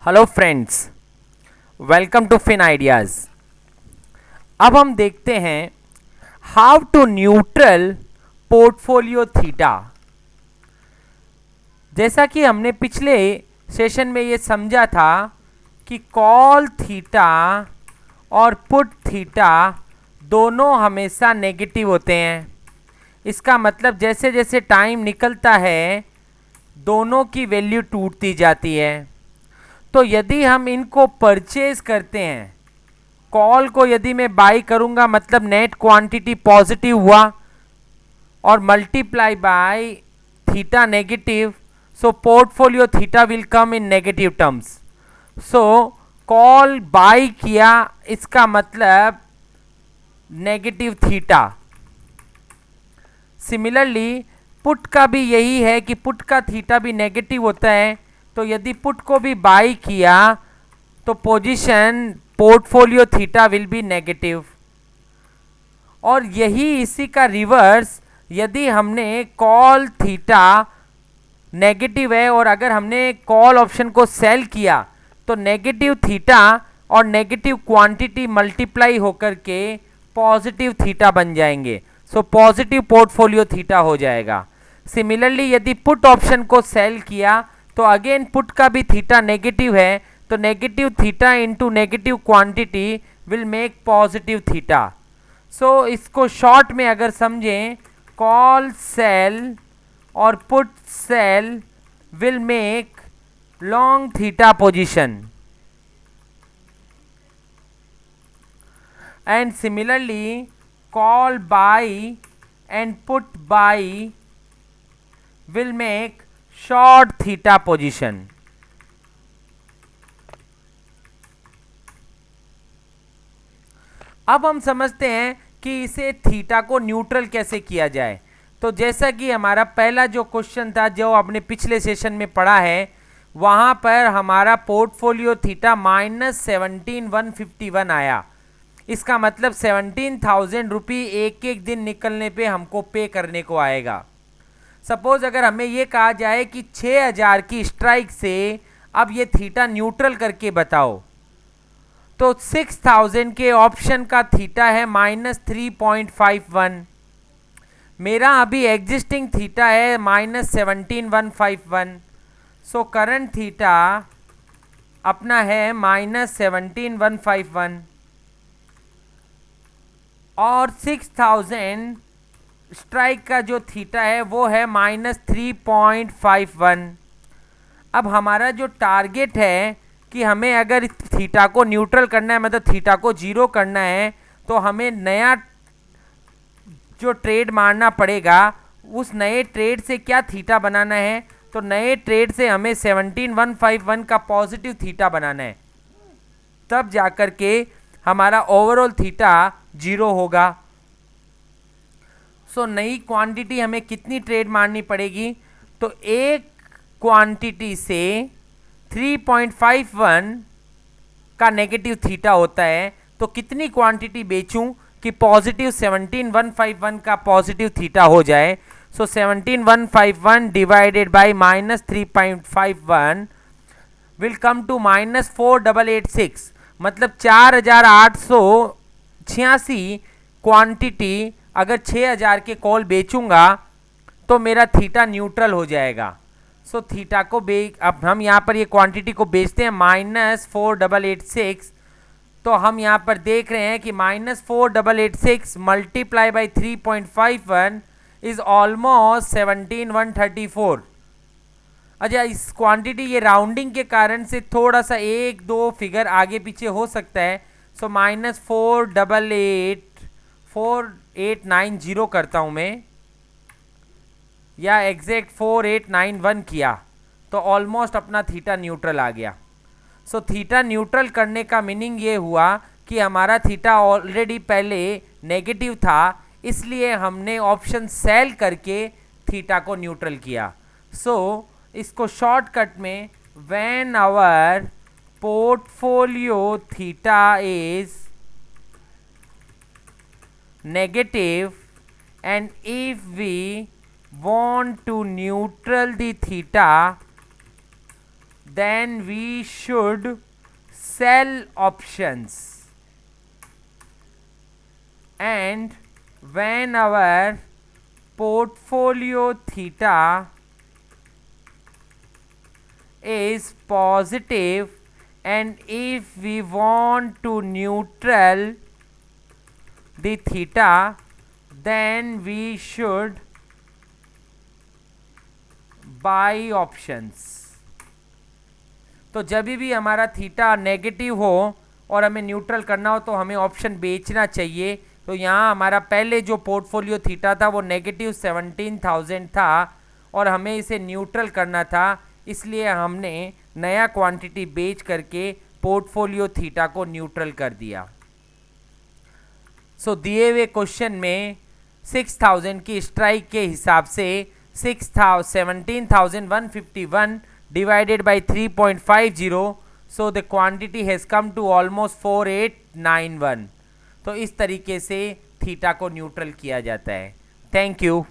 Hello friends, welcome to Fin Ideas. अब हम देखते हैं how to neutral portfolio theta. जैसा कि हमने पिछले सेशन में ये समझा था कि कॉल थीटा और पुट थीटा दोनों हमेशा नेगेटिव होते हैं। इसका मतलब जैसे जैसे टाइम निकलता है दोनों की वैल्यू टूटती जाती है। तो यदि हम इनको परचेज करते हैं, कॉल को यदि मैं बाई करूंगा मतलब नेट क्वांटिटी पॉजिटिव हुआ और multiply by theta negative, so portfolio theta will come in negative terms. So call by किया इसका मतलब नेगेटिव थीटा। सिमिलरली पुट का भी यही है कि पुट का थीटा भी नेगेटिव होता है। तो यदि पुट को भी बाई किया तो position portfolio theta will be negative. और यही इसी का रिवर्स, यदि हमने कॉल थीटा नेगेटिव है और अगर हमने कॉल ऑप्शन को सेल किया तो नेगेटिव थीटा और नेगेटिव क्वांटिटी मल्टीप्लाई होकर के पॉजिटिव थीटा बन जाएंगे। सो पॉजिटिव पोर्टफोलियो थीटा हो जाएगा। सिमिलरली यदि पुट ऑप्शन को सेल किया तो अगेन पुट का भी थीटा नेगेटिव है, तो negative theta into negative quantity will make positive theta. So इसको शॉर्ट में अगर समझें, कॉल सेल और put sell will make long theta position, and similarly call buy and put buy will make short theta position. अब हम समझते हैं कि इसे थीटा को न्यूट्रल कैसे किया जाए। तो जैसा कि हमारा पहला जो क्वेश्चन था जो आपने पिछले सेशन में पढ़ा है, वहां पर हमारा पोर्टफोलियो थीटा -17,151 आया। इसका मतलब 17,000 रुपी एक एक दिन निकलने पे हमको पे करने को आएगा। सपोज अगर हमें ये कहा जाए कि 6,000 की स्ट्राइक से अब ये थीटा न्यूट्रल करके बताओ, तो 6,000 के ऑप्शन का थीटा है -3.51। मेरा अभी एग्जिस्टिंग थीटा है -17,151। सो करंट थीटा अपना है -17,151 और 6,000 स्ट्राइक का जो थीटा है वो है -3.51। अब हमारा जो टारगेट है कि हमें अगर थीटा को न्यूट्रल करना है, मतलब थीटा को जीरो करना है, तो हमें नया जो ट्रेड मारना पड़ेगा। उस नए ट्रेड से क्या थीटा बनाना है, तो नए ट्रेड से हमें 17,151 का पॉजिटिव थीटा बनाना है, तब जाकर के हमारा ओवरऑल थीटा जीरो होगा। सो नई क्वांटिटी हमें कितनी ट्रेड मारनी पड़ेगी, तो एक क्वांटिटी से 3.51 का नेगेटिव थीटा होता है, तो कितनी क्वांटिटी बेचूं कि पॉजिटिव 17,151 का पॉजिटिव थीटा हो जाए। So 17,151 divided by -3.51 will come to -4,886, मतलब 4,886 क्वांटिटी अगर 6,000 के कॉल बेचूंगा तो मेरा थीटा न्यूट्रल हो जाएगा। सो थीटा को अब हम यहाँ पर ये क्वांटिटी को बेचते हैं -4,886। तो हम यहाँ पर देख रहे हैं कि -4,886 मल्टीप्लाई बाई 3.51 इज ऑलमोस्ट 17,134। अच्छा, इस क्वांटिटी ये राउंडिंग के कारण से थोड़ा सा एक दो फिगर आगे पीछे हो सकता है। सो -4,890 करता हूँ मैं, या एग्जैक्ट 4,891 किया, तो ऑलमोस्ट अपना थीटा न्यूट्रल आ गया। सो थीटा न्यूट्रल करने का मीनिंग ये हुआ कि हमारा थीटा ऑलरेडी पहले नेगेटिव था, इसलिए हमने ऑप्शन सेल करके थीटा को न्यूट्रल किया। सो इसको शॉर्टकट में, when our portfolio theta is negative and if we want to neutral the theta, then we should sell options, and when our portfolio theta is positive, and if we want to neutral the theta, then we should buy options. तो जब भी हमारा theta negative हो और हमें neutral करना हो तो हमें ऑप्शन बेचना चाहिए. तो यहाँ हमारा पहले जो पोर्टफोलियो थीटा था वो नेगेटिव 17,000 था और हमें इसे न्यूट्रल करना था, इसलिए हमने नया क्वांटिटी बेच करके पोर्टफोलियो थीटा को न्यूट्रल कर दिया. सो दिए हुए क्वेश्चन में 6,000 की स्ट्राइक के हिसाब से 17,151 divided by 3.50, so the quantity has come to almost 4891. तो इस तरीके से थीटा को न्यूट्रल किया जाता है. Thank you.